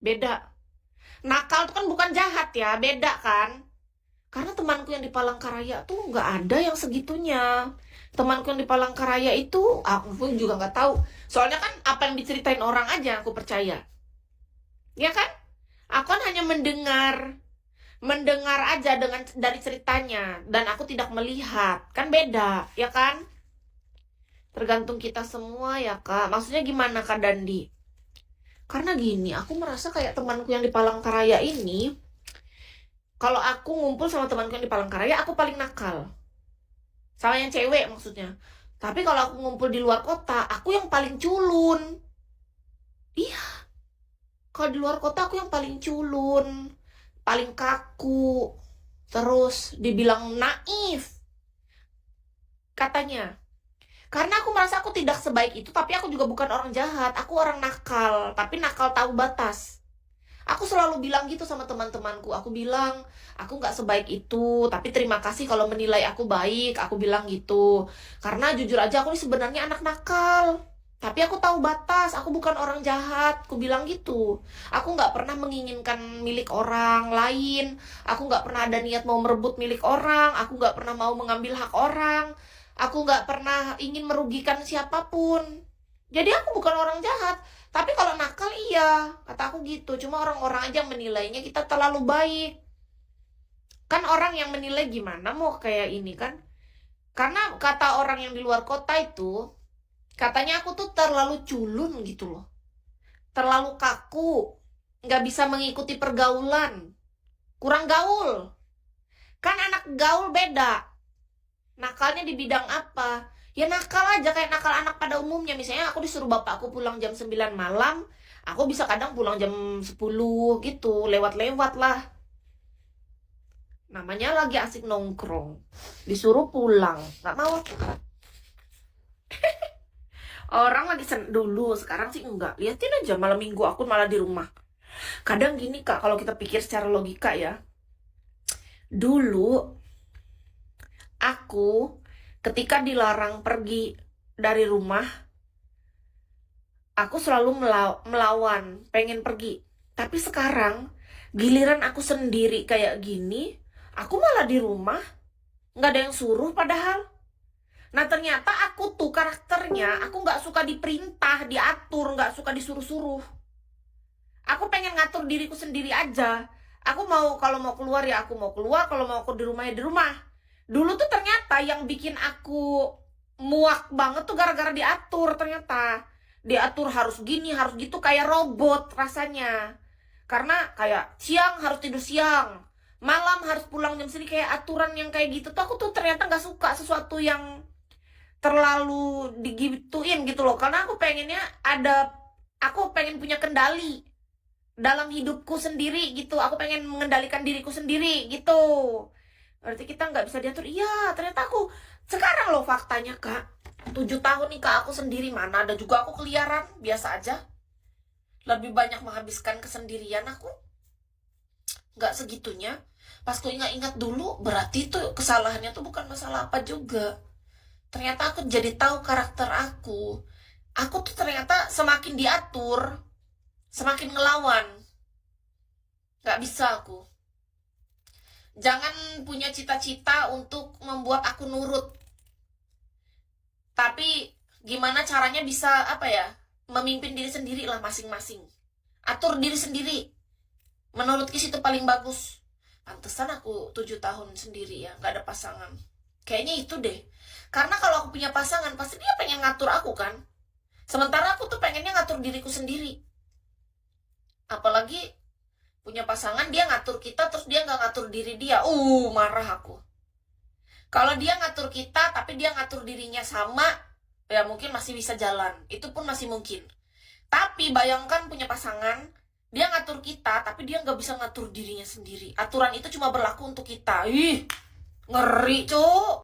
Beda. Nakal itu kan bukan jahat ya, beda kan? Karena temanku yang di Palangkaraya tuh nggak ada yang segitunya. Temanku yang di Palangkaraya itu, aku pun juga nggak tahu. Soalnya kan apa yang diceritain orang aja aku percaya. Ya kan? Aku kan hanya mendengar aja dengan dari ceritanya dan aku tidak melihat. Kan beda, ya kan? Tergantung kita semua ya, Kak. Maksudnya gimana, Kak Dandi? Karena gini, aku merasa kayak temanku yang di Palangkaraya ini, kalau aku ngumpul sama temanku yang di Palangkaraya, aku paling nakal. Sama yang cewek maksudnya. Tapi kalau aku ngumpul di luar kota, aku yang paling culun. Iya, kalau di luar kota aku yang paling culun, paling kaku, terus dibilang naif katanya. Karena aku merasa aku tidak sebaik itu, tapi aku juga bukan orang jahat. Aku orang nakal, tapi nakal tahu batas. Aku selalu bilang gitu sama teman-temanku. Aku bilang, aku nggak sebaik itu, tapi terima kasih kalau menilai aku baik. Aku bilang gitu. Karena jujur aja aku ini sebenarnya anak nakal. Tapi aku tahu batas, aku bukan orang jahat. Aku bilang gitu. Aku nggak pernah menginginkan milik orang lain. Aku nggak pernah ada niat mau merebut milik orang. Aku nggak pernah mau mengambil hak orang. Aku nggak pernah ingin merugikan siapapun. Jadi aku bukan orang jahat. Tapi kalau nakal iya, kata aku gitu. Cuma orang-orang aja yang menilainya kita terlalu baik. Kan orang yang menilai gimana mau kayak ini kan. Karena kata orang yang di luar kota itu, katanya aku tuh terlalu culun gitu loh. Terlalu kaku. Nggak bisa mengikuti pergaulan. Kurang gaul. Kan anak gaul beda. Nakalnya di bidang apa? Ya nakal aja kayak nakal anak pada umumnya. Misalnya aku disuruh bapakku pulang jam 9 malam, aku bisa kadang pulang jam 10 gitu, lewat-lewat lah. Namanya lagi asik nongkrong. Disuruh pulang, nggak mau aku. Orang lagi dulu, sekarang sih enggak. Liatin aja malam minggu aku malah di rumah. Kadang gini Kak, kalau kita pikir secara logika ya. Dulu aku ketika dilarang pergi dari rumah, aku selalu melawan, pengen pergi. Tapi sekarang, giliran aku sendiri kayak gini, aku malah di rumah, nggak ada yang suruh padahal. Nah ternyata aku tuh karakternya, aku nggak suka diperintah, diatur, nggak suka disuruh-suruh. Aku pengen ngatur diriku sendiri aja. Aku mau, kalau mau keluar ya aku mau keluar, kalau mau aku di rumah ya di rumah. Dulu tuh ternyata yang bikin aku muak banget tuh gara-gara diatur ternyata. Diatur harus gini, harus gitu, kayak robot rasanya. Karena kayak siang harus tidur siang, malam harus pulang jam segini, kayak aturan yang kayak gitu tuh aku tuh ternyata nggak suka sesuatu yang terlalu digituin gitu loh. Karena aku pengennya aku pengen punya kendali dalam hidupku sendiri gitu. Aku pengen mengendalikan diriku sendiri gitu. Berarti kita nggak bisa diatur. Iya, ternyata aku sekarang loh faktanya Kak. 7 tahun nih Kak aku sendiri, mana ada juga aku keliaran, biasa aja. Lebih banyak menghabiskan kesendirian aku. Nggak segitunya. Pas ku ingat-ingat dulu, berarti tuh kesalahannya tuh bukan masalah apa juga. Ternyata aku jadi tahu karakter aku. Aku tuh ternyata semakin diatur, semakin ngelawan. Nggak bisa aku. Jangan punya cita-cita untuk membuat aku nurut. Tapi gimana caranya bisa apa ya? Memimpin diri sendiri lah masing-masing. Atur diri sendiri. Menurut Kis itu paling bagus. Pantesan aku 7 tahun sendiri ya, nggak ada pasangan. Kayaknya itu deh. Karena kalau aku punya pasangan, pasti dia pengen ngatur aku kan. Sementara aku tuh pengennya ngatur diriku sendiri. Apalagi punya pasangan, dia ngatur kita, terus dia nggak ngatur diri dia. Marah aku. Kalau dia ngatur kita, tapi dia ngatur dirinya sama, ya mungkin masih bisa jalan. Itu pun masih mungkin. Tapi bayangkan punya pasangan, dia ngatur kita, tapi dia nggak bisa ngatur dirinya sendiri. Aturan itu cuma berlaku untuk kita. Ih, ngeri, cuk.